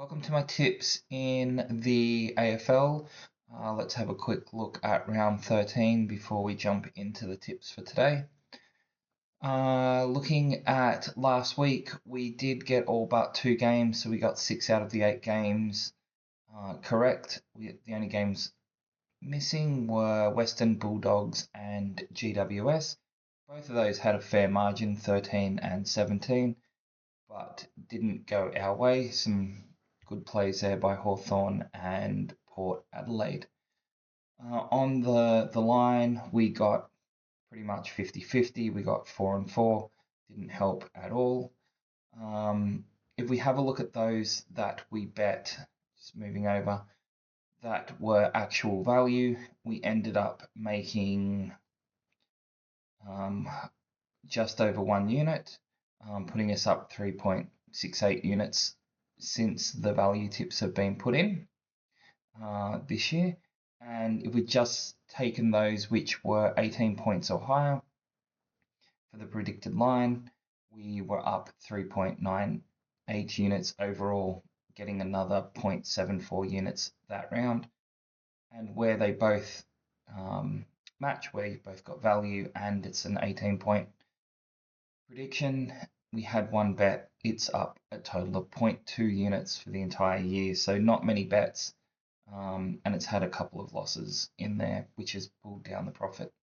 Welcome to my tips in the AFL. Let's have a quick look at round 13 before we jump into the tips for today. Looking at last week, we did get all but 2 games, so we got 6 out of the 8 games correct. The only games missing were Western Bulldogs and GWS. Both of those had a fair margin, 13 and 17, but didn't go our way. Some good plays there by Hawthorn and Port Adelaide. On the line, we got pretty much 50-50. We got 4 and 4. Didn't help at all. If we have a look at those that we bet, just moving over, that were actual value, we ended up making just over 1 unit, putting us up 3.68 units since the value tips have been put in this year. And if we'd just taken those which were 18 points or higher for the predicted line, we were up 3.98 units overall, getting another 0.74 units that round. And where they both match, where you both got value and it's an 18-point prediction, we had one bet. It's up a total of 0.2 units for the entire year, so not many bets, and it's had a couple of losses in there, which has pulled down the profit.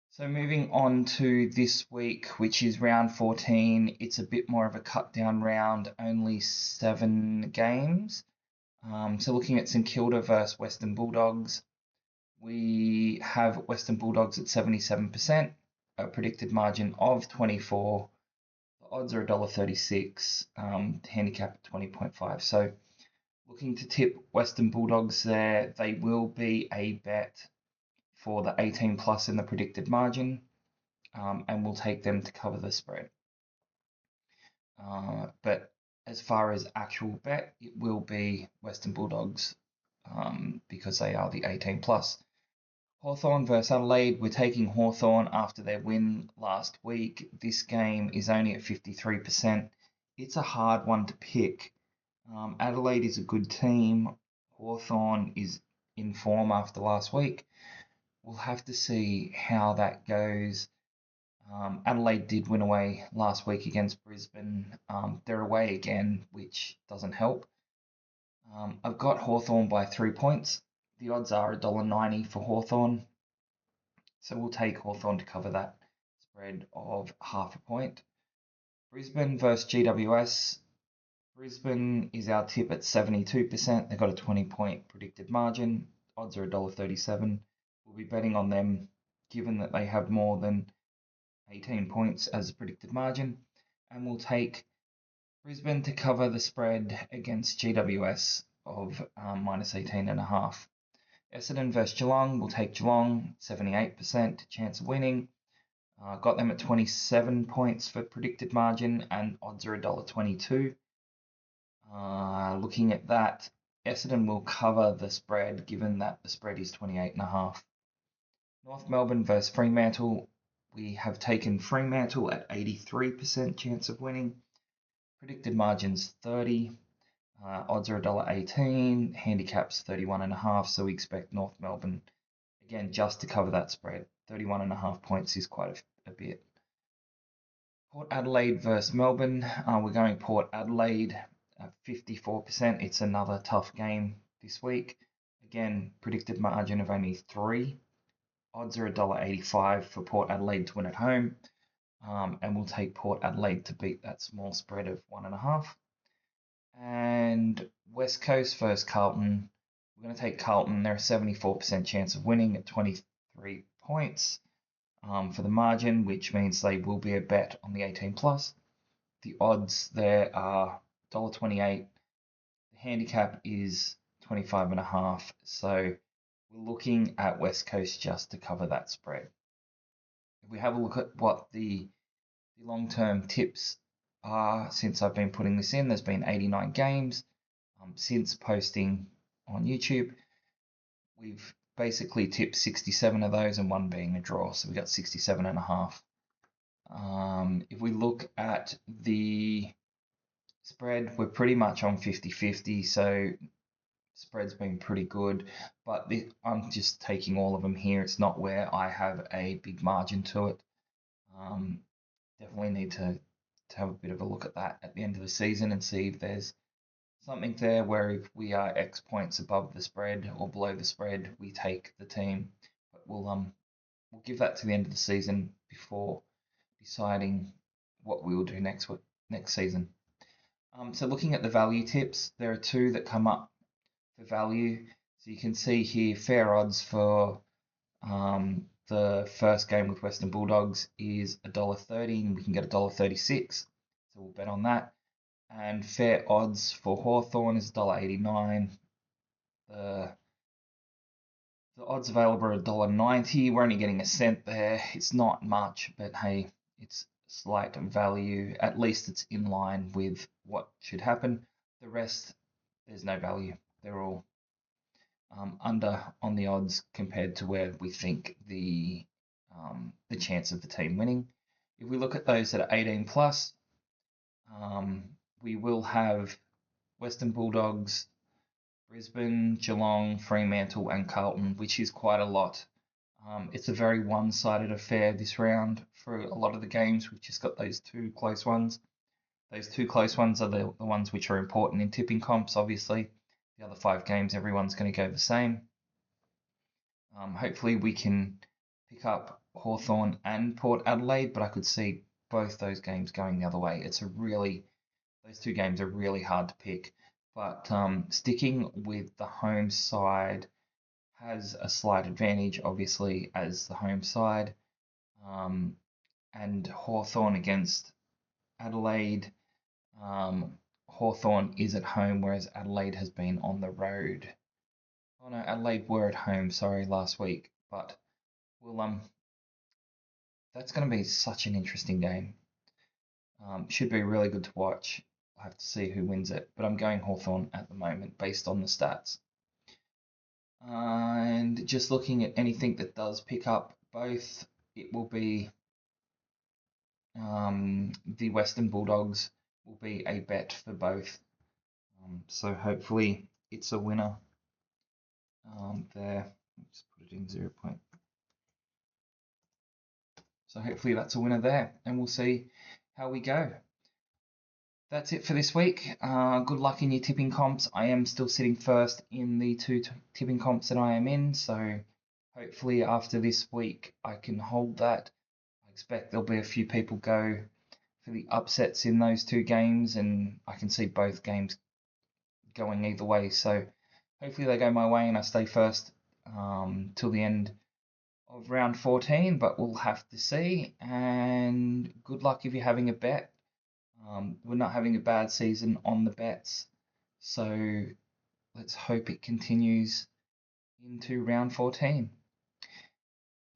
So moving on to this week, which is round 14, it's a bit more of a cut down round, only 7 games. So looking at St Kilda versus Western Bulldogs, we have Western Bulldogs at 77%, a predicted margin of 24. The odds are $1.36, handicap at 20.5. So looking to tip Western Bulldogs there, they will be a bet for the 18 plus in the predicted margin, and we'll take them to cover the spread. But as far as actual bet, it will be Western Bulldogs because they are the 18 plus. Hawthorn versus Adelaide, we're taking Hawthorn after their win last week. This game is only at 53%. It's a hard one to pick. Adelaide is a good team. Hawthorn is in form after last week. We'll have to see how that goes. Adelaide did win away last week against Brisbane. They're away again, which doesn't help. I've got Hawthorn by 3 points. The odds are $1.90 for Hawthorn. So we'll take Hawthorn to cover that spread of half a point. Brisbane versus GWS. Brisbane is our tip at 72%. They've got a 20-point predicted margin. Odds are $1.37. We'll be betting on them given that they have more than 18 points as a predicted margin. And we'll take Brisbane to cover the spread against GWS of minus 18.5. Essendon versus Geelong, we'll take Geelong, 78% chance of winning. Got them at 27 points for predicted margin and odds are $1.22. Looking at that, Essendon will cover the spread given that the spread is 28.5. North Melbourne versus Fremantle, we have taken Fremantle at 83% chance of winning. Predicted margins 30. Odds are $1.18, handicaps 31.5, so we expect North Melbourne, again, just to cover that spread. 31.5 points is quite a bit. Port Adelaide versus Melbourne, we're going Port Adelaide at 54%. It's another tough game this week. Again, predicted margin of only 3. Odds are $1.85 for Port Adelaide to win at home, and we'll take Port Adelaide to beat that small spread of 1.5. And West Coast versus Carlton. We're going to take Carlton. They're a 74% chance of winning at 23 points for the margin, which means they will be a bet on the 18 plus. The odds there are $1.28. The handicap is 25.5. So we're looking at West Coast just to cover that spread. If we have a look at what the long-term tips since I've been putting this in, there's been 89 games since posting on YouTube. We've basically tipped 67 of those and one being a draw, so we got 67.5. If we look at the Spread, we're pretty much on 50-50, so spread's been pretty good, but I'm just taking all of them here. It's not where I have a big margin to it. Definitely need to have a bit of a look at that at the end of the season and see if there's something there where if we are X points above the spread or below the spread, we take the team. But we'll give that to the end of the season before deciding what we will do next season. So looking at the value tips, there are two that come up for value. So you can see here fair odds for the first game with Western Bulldogs is $1.30 and we can get $1.36. So we'll bet on that. And fair odds for Hawthorn is $1.89. The odds available are $1.90. We're only getting a cent there. It's not much, but hey, it's slight value. At least it's in line with what should happen. The rest, there's no value. They're all under on the odds compared to where we think the chance of the team winning. If we look at those that are 18 plus, we will have Western Bulldogs, Brisbane, Geelong, Fremantle, and Carlton, which is quite a lot. It's a very one-sided affair this round for a lot of the games. We've just got those two close ones. Those two close ones are the ones which are important in tipping comps, obviously. The other 5 games, everyone's going to go the same. Hopefully we can pick up Hawthorn and Port Adelaide, but I could see both those games going the other way. Those two games are really hard to pick, but sticking with the home side has a slight advantage, obviously, as the home side. And Hawthorn against Adelaide. Hawthorn is at home, whereas Adelaide has been on the road. Oh no, Adelaide were at home, sorry, last week. But that's going to be such an interesting game. Should be really good to watch. I'll have to see who wins it, but I'm going Hawthorn at the moment based on the stats. And just looking at anything that does pick up both, it will be the Western Bulldogs will be a bet for both. So hopefully it's a winner there. Just put it in 0 point. So hopefully that's a winner there, and we'll see how we go. That's it for this week. Good luck in your tipping comps. I am still sitting first in the 2 tipping comps that I am in, so hopefully after this week I can hold that. I expect there'll be a few people go for the upsets in those 2 games, and I can see both games going either way. So hopefully they go my way and I stay first till the end of round 14, but we'll have to see. And good luck if you're having a bet. We're not having a bad season on the bets, so let's hope it continues into round 14.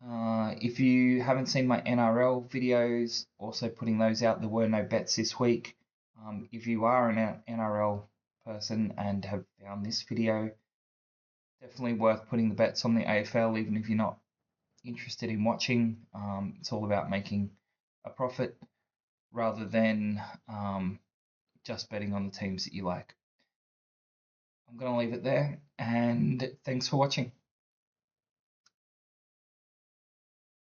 If you haven't seen my NRL videos, also putting those out, there were no bets this week. If you are an NRL person and have found this video, definitely worth putting the bets on the AFL, even if you're not interested in watching. It's all about making a profit rather than just betting on the teams that you like. I'm going to leave it there, and thanks for watching.